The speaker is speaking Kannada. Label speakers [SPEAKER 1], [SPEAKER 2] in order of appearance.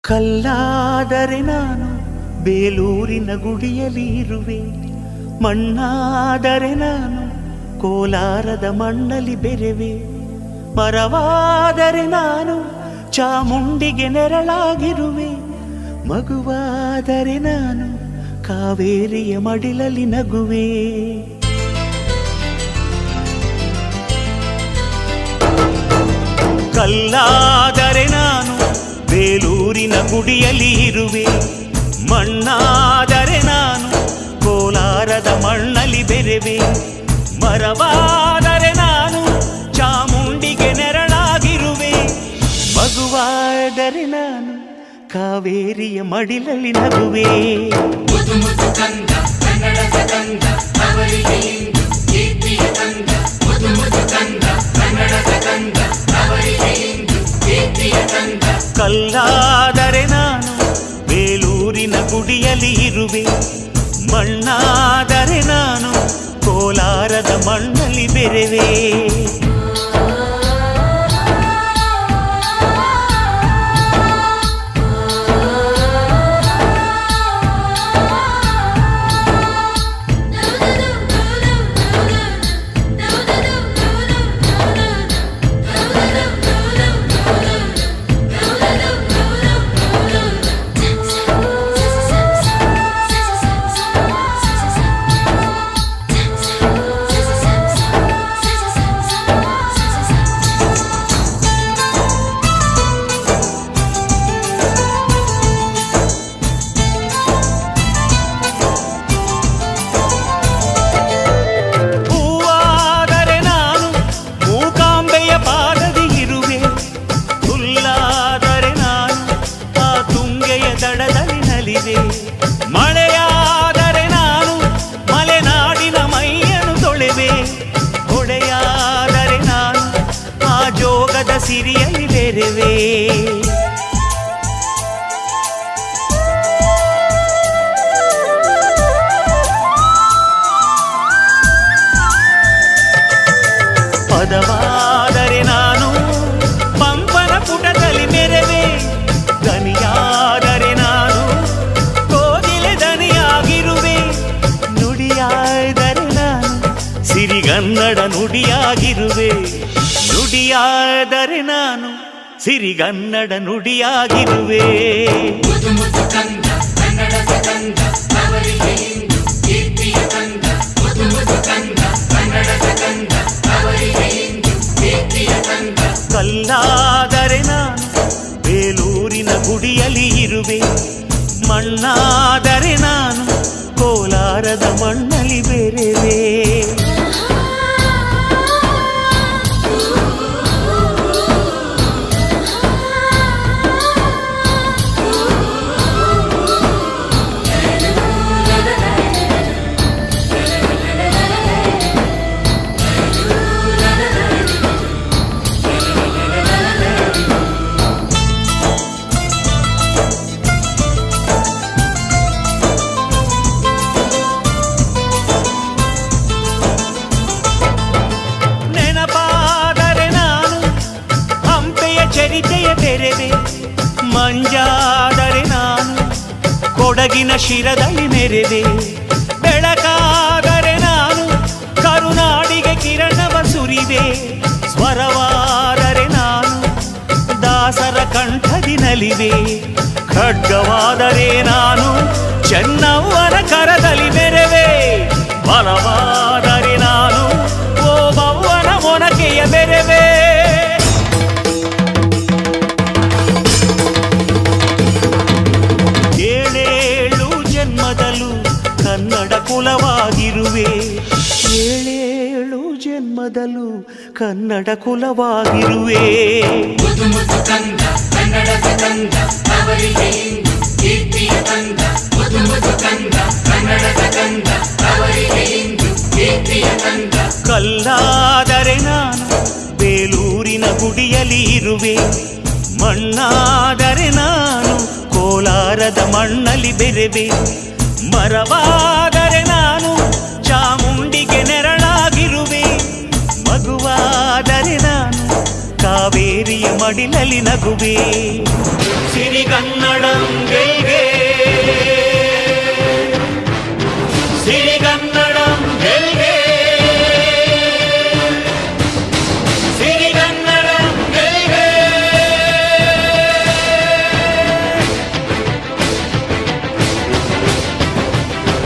[SPEAKER 1] ಕಲ್ಲಾದರೆ ನಾನು ಬೇಲೂರಿನ ಗುಡಿಯಲ್ಲಿ ಇರುವೆ, ಮಣ್ಣಾದರೆ ನಾನು ಕೋಲಾರದ ಮಣ್ಣಲ್ಲಿ ಬೆರೆವೆ, ಮರವಾದರೆ ನಾನು ಚಾಮುಂಡಿಗೆ ನೆರಳಾಗಿರುವೆ, ಮಗುವಾದರೆ ನಾನು ಕಾವೇರಿಯ ಮಡಿಲಲ್ಲಿ ನಗುವೆ. ಕಲ್ಲಾದರೆ ನಾನು ಬೇಲೂರಿನ ಗುಡಿಯಲ್ಲಿ ಇರುವೆ, ಮಣ್ಣಾದರೆ ನಾನು ಕೋಲಾರದ ಮಣ್ಣಲ್ಲಿ ಬೆರೆವೆ, ಮರವಾದರೆ ನಾನು ಚಾಮುಂಡಿಗೆ ನೆರಳಾಗಿರುವೆ, ಮಗುವಾದರೆ ನಾನು ಕಾವೇರಿಯ ಮಡಿಲಲ್ಲಿ ನಗುವೆ. ಕಲ್ಲಾದರೆ ನಾನು ಬೇಲೂರಿನ ಗುಡಿಯಲ್ಲಿ ಇರುವೆ, ಮಣ್ಣಾದರೆ ನಾನು ಕೋಲಾರದ ಮಣ್ಣಲ್ಲಿ ಬೆರೆವೆ. ಮಳೆಯಾದರೆ ನಾನು ಮಲೆನಾಡಿನ ಮೈಯನ್ನು ತೊಳೆವೆ, ಹೊಳೆಯಾದರೆ ನಾನು ಆ ಜೋಗದ ಸಿರಿಯಲ್ಲಿ ಬೆರೆವೆ. ಪದವಾದರೆ ನಾನು ಪಂಪನ ಪುಟದಲ್ಲಿ ಮೆರೆವೆ, ದನಿಯಾದರೆ ನಾನು ಕೋಗಿಲೆ ದನಿಯಾಗಿರುವೆ, ನುಡಿಯಾದರೆ ನಾನು ಸಿರಿಗನ್ನಡ ನುಡಿಯಾಗಿರುವೆ, ನುಡಿಯಾದರೆ ನಾನು ಸಿರಿಗನ್ನಡ ನುಡಿಯಾಗಿರುವೆ. ಕಲ್ಲಾದರೆ ನಾನು ಬೇಲೂರಿನ ಗುಡಿಯಲ್ಲಿ ಇರುವೆ, ಮಣ್ಣಾದರೆ ನಾನು ಕೋಲಾರದ ಮಣ್ಣಲ್ಲಿ ಬೆರೆವೆ. ಚರಿತೆಯ ತೆರೆವೆ, ಮಂಜಾದರೆ ನಾನು ಕೊಡಗಿನ ಶಿರದಲ್ಲಿ ಮೆರೆವೆ, ಬೆಳಕಾದರೆ ನಾನು ಕರುನಾಡಿಗೆ ಕಿರಣವ ಸುರಿವೆ, ಸ್ವರವಾದರೆ ನಾನು ದಾಸರ ಕಂಠದಿ ನಲಿವೆ, ಖಡ್ಗವಾದರೆ ನಾನು ಚೆನ್ನವ್ವನ ಕರದಲ್ಲಿ ಮೆರೆವೆ, ಬಲವಾದರೆ ನಾನು ಓಬವ್ವನ ಮೊನಕೆಯ ಬೆರೆವೆ. ಕನ್ನಡ ಕುಲವಾಗಿರುವೆ, ಏಳೇಳು ಜನ್ಮದಲ್ಲೂ ಕನ್ನಡ ಕುಲವಾಗಿರುವೆ. ಕಲ್ಲಾದರೆ ನಾನು ಬೇಲೂರಿನ ಗುಡಿಯಲ್ಲಿ ಇರುವೆ, ಮಣ್ಣಾದರೆ ನಾನು ಕೋಲಾರದ ಮಣ್ಣಲ್ಲಿ ಬೆರೆವೆ, ಮರವಾದರೆ ನಾನು ಚಾಮುಂಡಿಗೆ ನೆರಳಾಗಿರುವೆ, ಮಗುವಾದರೆ ನಾನು ಕಾವೇರಿಯ ಮಡಿಲಲ್ಲಿ ನಗುವೆ. ಸಿರಿಗನ್ನಡಂ ಗೆಲ್ಗೆ